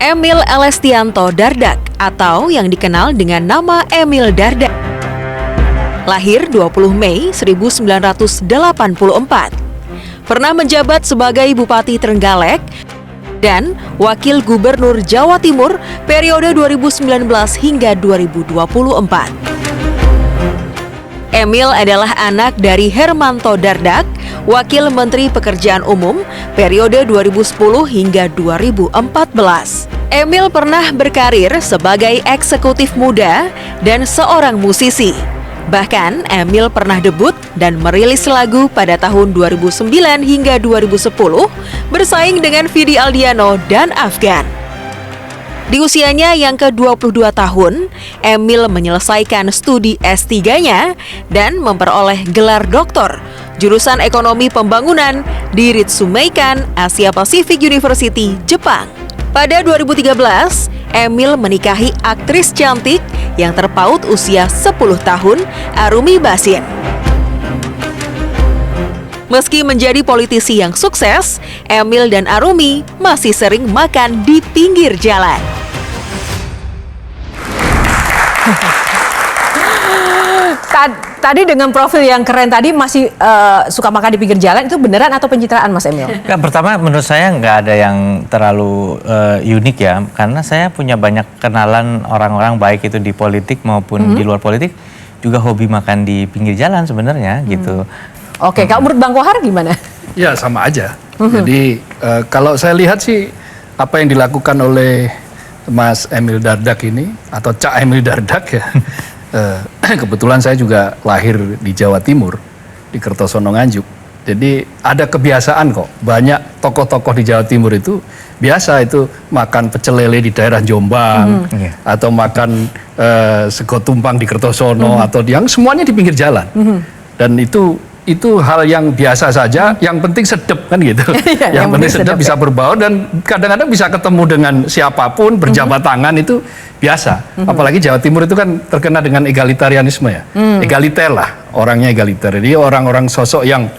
Emil Elestianto Dardak atau yang dikenal dengan nama Emil Dardak. Lahir 20 Mei 1984. Pernah menjabat sebagai Bupati Trenggalek dan Wakil Gubernur Jawa Timur periode 2019 hingga 2024. Emil adalah anak dari Hermanto Dardak, Wakil Menteri Pekerjaan Umum periode 2010 hingga 2014. Emil pernah berkarir sebagai eksekutif muda dan seorang musisi. Bahkan Emil pernah debut dan merilis lagu pada tahun 2009 hingga 2010 bersaing dengan Vidi Aldiano dan Afgan. Di usianya yang ke-22 tahun, Emil menyelesaikan studi S3-nya dan memperoleh gelar doktor jurusan Ekonomi Pembangunan di Ritsumeikan Asia Pacific University, Jepang. Pada 2013, Emil menikahi aktris cantik yang terpaut usia 10 tahun, Arumi Bachsin. Meski menjadi politisi yang sukses, Emil dan Arumi masih sering makan di pinggir jalan. Tadi dengan profil yang keren tadi masih suka makan di pinggir jalan, itu beneran atau pencitraan, Mas Emil? Nah, pertama menurut saya nggak ada yang terlalu unik ya, karena saya punya banyak kenalan orang-orang baik itu di politik maupun di luar politik juga hobi makan di pinggir jalan sebenarnya gitu. Oke, kalau menurut Bang Kohar gimana? Ya sama aja. Jadi kalau saya lihat sih apa yang dilakukan oleh Mas Emil Dardak ini atau Cak Emil Dardak ya. Kebetulan saya juga lahir di Jawa Timur, di Kertosono Nganjuk. Jadi ada kebiasaan kok, banyak tokoh-tokoh di Jawa Timur itu biasa itu makan pecel lele di daerah Jombang, atau makan sego tumpang di Kertosono, atau yang semuanya di pinggir jalan. Dan itu hal yang biasa saja, yang penting sedep kan gitu. Yang penting sedep bisa berbau dan kadang-kadang bisa ketemu dengan siapapun, berjabat tangan itu biasa. Apalagi Jawa Timur itu kan terkena dengan egalitarianisme ya. Egaliter lah, orangnya egaliter. Jadi orang-orang sosok yang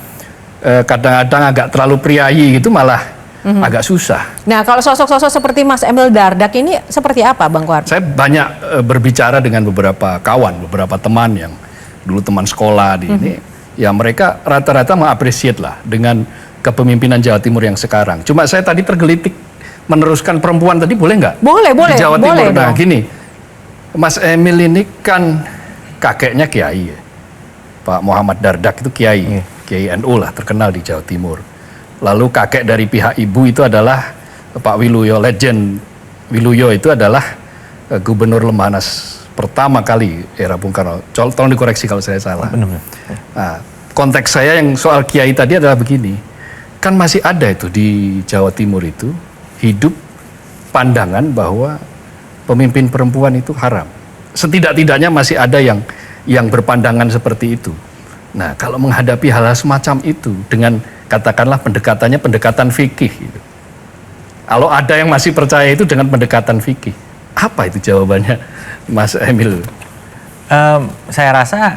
kadang-kadang agak terlalu priayi gitu malah agak susah. Nah, kalau sosok-sosok seperti Mas Emil Dardak ini seperti apa, Bang Kohar? Saya banyak berbicara dengan beberapa kawan, beberapa teman yang dulu teman sekolah di ini. Ya mereka rata-rata mengapresiat lah dengan kepemimpinan Jawa Timur yang sekarang. Cuma saya tadi tergelitik meneruskan perempuan tadi, boleh nggak? Boleh, di Jawa Timur. boleh Nah dong. gini, Mas Emil ini kan kakeknya kiai ya. Pak Muhammad Dardak itu kiai, kiai NU lah, terkenal di Jawa Timur. Lalu kakek dari pihak ibu itu adalah Pak Wiluyo, legend Wiluyo itu adalah gubernur Lemhanas pertama kali era Bung Karno. Tolong dikoreksi kalau saya salah. Nah, konteks saya yang soal kiai tadi adalah begini, kan masih ada itu di Jawa Timur itu hidup pandangan bahwa pemimpin perempuan itu haram. Setidak-tidaknya masih ada yang berpandangan seperti itu. Nah, kalau menghadapi hal-hal semacam itu dengan katakanlah pendekatannya pendekatan fikih gitu. Kalau ada yang masih percaya itu dengan pendekatan fikih, apa itu jawabannya Mas Emil? Saya rasa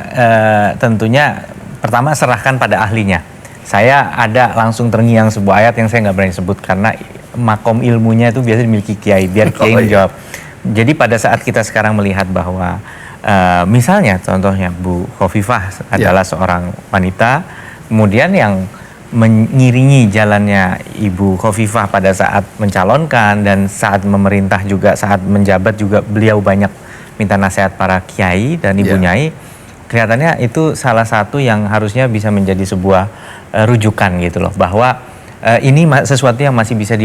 tentunya pertama serahkan pada ahlinya. Saya ada langsung terngiang sebuah ayat yang saya nggak berani sebut karena makom ilmunya itu biasanya dimiliki kiai, biar kiai menjawab. Jadi pada saat kita sekarang melihat bahwa misalnya contohnya Bu Khofifah adalah seorang wanita, kemudian yang mengiringi jalannya Ibu Khofifah pada saat mencalonkan dan saat memerintah juga, saat menjabat juga beliau banyak minta nasihat para kiai dan ibu nyai. Kelihatannya itu salah satu yang harusnya bisa menjadi sebuah rujukan gitu loh, bahwa ini sesuatu yang masih bisa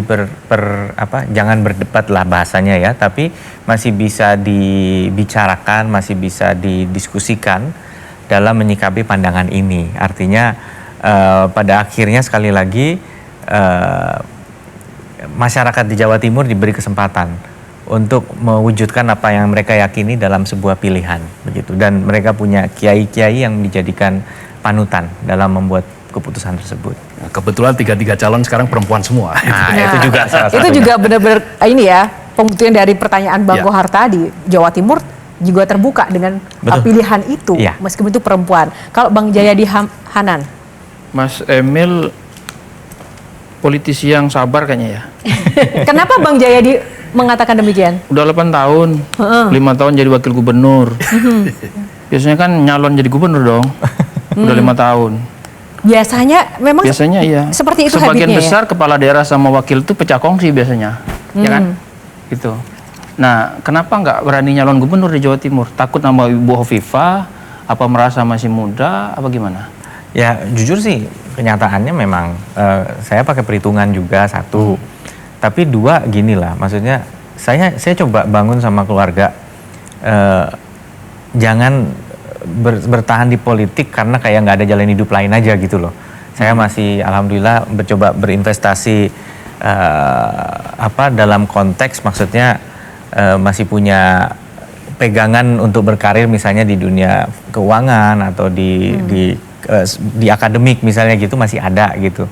jangan berdebat lah bahasanya ya, tapi masih bisa dibicarakan, masih bisa didiskusikan dalam menyikapi pandangan ini. Artinya pada akhirnya sekali lagi masyarakat di Jawa Timur diberi kesempatan untuk mewujudkan apa yang mereka yakini dalam sebuah pilihan begitu, dan mereka punya kiai-kiai yang dijadikan panutan dalam membuat keputusan tersebut. Nah, kebetulan 3 calon sekarang perempuan semua. Nah, itu juga salah satunya. Itu juga benar-benar ini ya, pembuktian dari pertanyaan Bang Kohar tadi. Jawa Timur juga terbuka dengan pilihan itu, meskipun itu perempuan. Kalau Bang Jayadi Hanan? Mas Emil politisi yang sabar kayaknya ya. Kenapa Bang Jayadi mengatakan demikian? Udah 8 tahun, 5 tahun jadi wakil gubernur. Biasanya kan nyalon jadi gubernur dong. Udah 5 tahun. Biasanya iya. Seperti itu Sebagian habitnya, besar kepala daerah sama wakil itu pecah kongsi biasanya, ya kan? Gitu. Nah, kenapa nggak berani nyalon gubernur di Jawa Timur? Takut nama Ibu Hovifah? Apa merasa masih muda? Apa gimana? Ya jujur sih kenyataannya memang saya pakai perhitungan juga satu, tapi dua gini lah, maksudnya saya coba bangun sama keluarga, jangan bertahan di politik karena kayak nggak ada jalan hidup lain aja gitu loh. Saya masih alhamdulillah mencoba berinvestasi dalam konteks maksudnya masih punya pegangan untuk berkarir misalnya di dunia keuangan atau di akademik misalnya gitu masih ada gitu.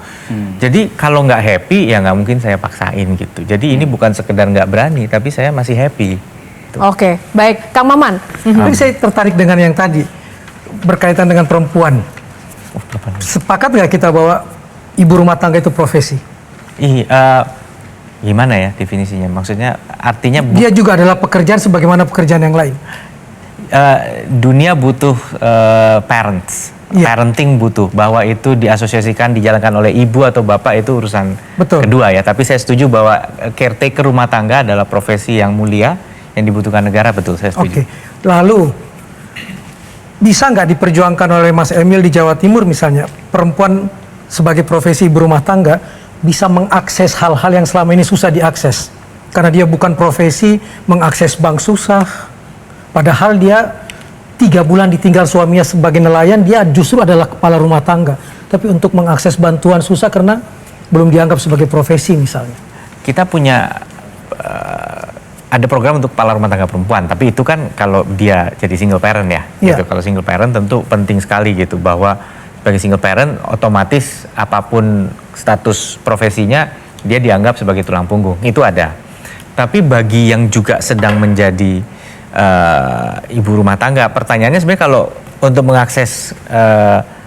Jadi kalau nggak happy ya nggak mungkin saya paksain gitu. Jadi ini bukan sekedar nggak berani tapi saya masih happy. Oke, baik, Kang Maman. Tapi saya tertarik dengan yang tadi berkaitan dengan perempuan. Sepakat nggak kita bahwa ibu rumah tangga itu profesi? Gimana ya definisinya? Maksudnya artinya dia juga adalah pekerjaan sebagaimana pekerjaan yang lain. Dunia butuh parents. Parenting butuh, bahwa itu diasosiasikan dijalankan oleh ibu atau bapak itu urusan kedua ya. Tapi saya setuju bahwa caretaker rumah tangga adalah profesi yang mulia yang dibutuhkan negara, betul, saya setuju. Oke, lalu bisa nggak diperjuangkan oleh Mas Emil di Jawa Timur misalnya perempuan sebagai profesi ibu rumah tangga bisa mengakses hal-hal yang selama ini susah diakses karena dia bukan profesi, mengakses bank susah, padahal dia 3 bulan ditinggal suaminya sebagai nelayan, dia justru adalah kepala rumah tangga, tapi untuk mengakses bantuan susah karena belum dianggap sebagai profesi misalnya. Kita punya ada program untuk kepala rumah tangga perempuan, tapi itu kan kalau dia jadi single parent ya. Gitu. Kalau single parent tentu penting sekali gitu, bahwa sebagai single parent otomatis apapun status profesinya dia dianggap sebagai tulang punggung, itu ada. Tapi bagi yang juga sedang menjadi ibu rumah tangga, pertanyaannya sebenarnya kalau untuk mengakses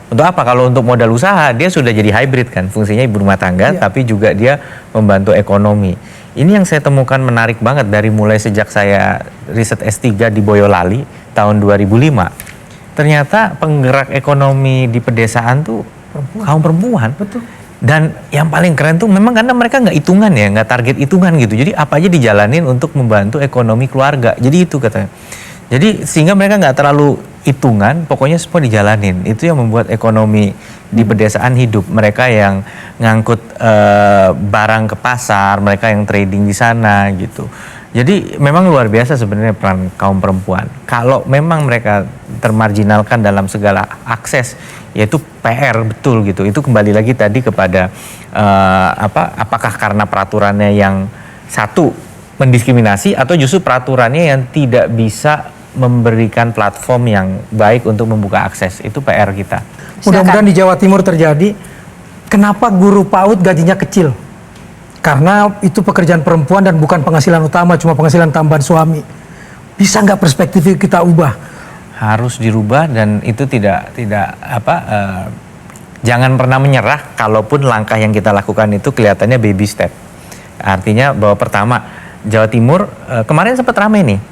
untuk apa? Kalau untuk modal usaha dia sudah jadi hybrid kan, fungsinya ibu rumah tangga tapi juga dia membantu ekonomi. Ini yang saya temukan menarik banget dari mulai sejak saya riset S3 di Boyolali tahun 2005. Ternyata penggerak ekonomi di pedesaan tuh kaum perempuan. Betul. Dan yang paling keren tuh memang karena mereka nggak hitungan ya, nggak target hitungan gitu. Jadi apa aja dijalanin untuk membantu ekonomi keluarga. Jadi itu katanya. Jadi sehingga mereka nggak terlalu hitungan, pokoknya semua dijalanin. Itu yang membuat ekonomi di pedesaan hidup. Mereka yang ngangkut barang ke pasar, mereka yang trading di sana gitu. Jadi memang luar biasa sebenarnya peran kaum perempuan. Kalau memang mereka termarginalkan dalam segala akses, yaitu PR betul gitu. Itu kembali lagi tadi kepada apakah karena peraturannya yang satu mendiskriminasi atau justru peraturannya yang tidak bisa memberikan platform yang baik untuk membuka akses. Itu PR kita. Mudah-mudahan di Jawa Timur terjadi. Kenapa guru PAUD gajinya kecil? Karena itu pekerjaan perempuan dan bukan penghasilan utama, cuma penghasilan tambahan suami. Bisa nggak perspektif kita ubah? Harus dirubah, dan itu jangan pernah menyerah. Kalaupun langkah yang kita lakukan itu kelihatannya baby step. Artinya bahwa pertama Jawa Timur kemarin sempat ramai nih.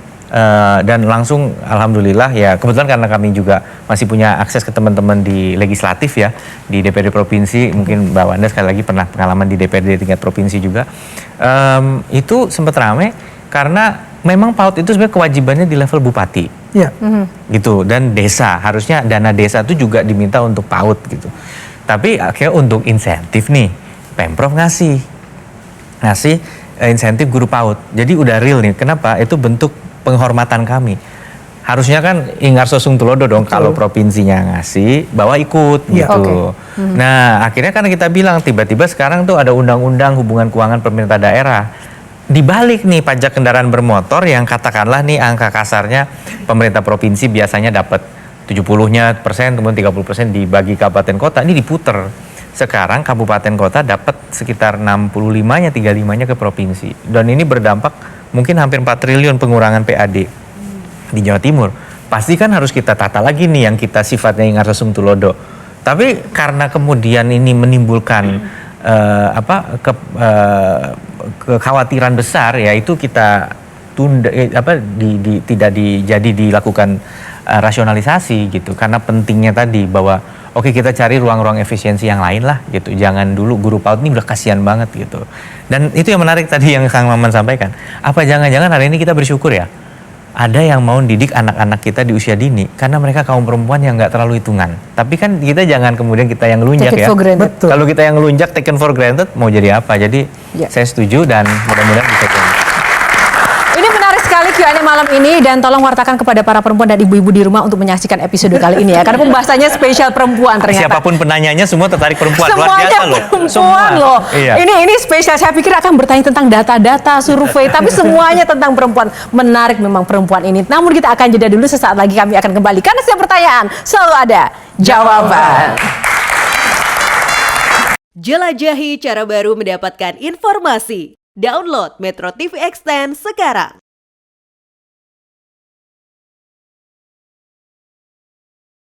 Dan langsung alhamdulillah ya, kebetulan karena kami juga masih punya akses ke teman-teman di legislatif ya, di DPRD provinsi, mungkin Mbak Wanda sekali lagi pernah pengalaman di DPRD tingkat provinsi juga, itu sempat ramai karena memang PAUD itu sebenarnya kewajibannya di level bupati, gitu, dan desa, harusnya dana desa itu juga diminta untuk PAUD gitu. Tapi akhirnya untuk insentif nih, Pemprov ngasih insentif guru PAUD, jadi udah real nih. Kenapa? Itu bentuk penghormatan kami. Harusnya kan Ingarso Sungtulodo dong. Betul. Kalau provinsinya ngasih, bawa ikut gitu. Nah akhirnya kan kita bilang tiba-tiba sekarang tuh ada undang-undang hubungan keuangan pemerintah daerah. Dibalik nih pajak kendaraan bermotor yang katakanlah nih angka kasarnya pemerintah provinsi biasanya dapat 70%, kemudian 30% dibagi kabupaten kota, ini diputer. Sekarang kabupaten kota dapat sekitar 65-nya, 35-nya ke provinsi. Dan ini berdampak mungkin hampir 4 triliun pengurangan PAD di Jawa Timur. Pasti kan harus kita tata lagi nih yang kita sifatnya Ingarso Sungtulodo. Tapi karena kemudian ini menimbulkan kekhawatiran besar ya itu kita tunda tidak dilakukan rasionalisasi gitu, karena pentingnya tadi bahwa oke, kita cari ruang-ruang efisiensi yang lain lah gitu, jangan dulu guru PAUD ini udah kasihan banget gitu. Dan itu yang menarik tadi yang Kang Maman sampaikan, apa jangan-jangan hari ini kita bersyukur ya ada yang mau didik anak-anak kita di usia dini karena mereka kaum perempuan yang nggak terlalu hitungan. Tapi kan kita jangan kemudian kita yang ngelunjak ya. Kalau kita yang ngelunjak taken for granted mau jadi apa? Jadi saya setuju dan mudah-mudahan bisa jadi. Ini menarik sekali Q&A malam ini, dan tolong wartakan kepada para perempuan dan ibu-ibu di rumah untuk menyaksikan episode kali ini ya, karena pembahasannya spesial perempuan ternyata. Siapapun penanyanya semua tertarik perempuan. Semuanya luar biasa loh. Perempuan loh. Iya. Ini spesial. Saya pikir akan bertanya tentang data-data, survei, tapi semuanya tentang perempuan. Menarik memang perempuan ini. Namun kita akan jeda dulu, sesaat lagi kami akan kembali karena setiap pertanyaan selalu ada jawaban. Jelajahi cara baru mendapatkan informasi. Download Metro TV Extend sekarang.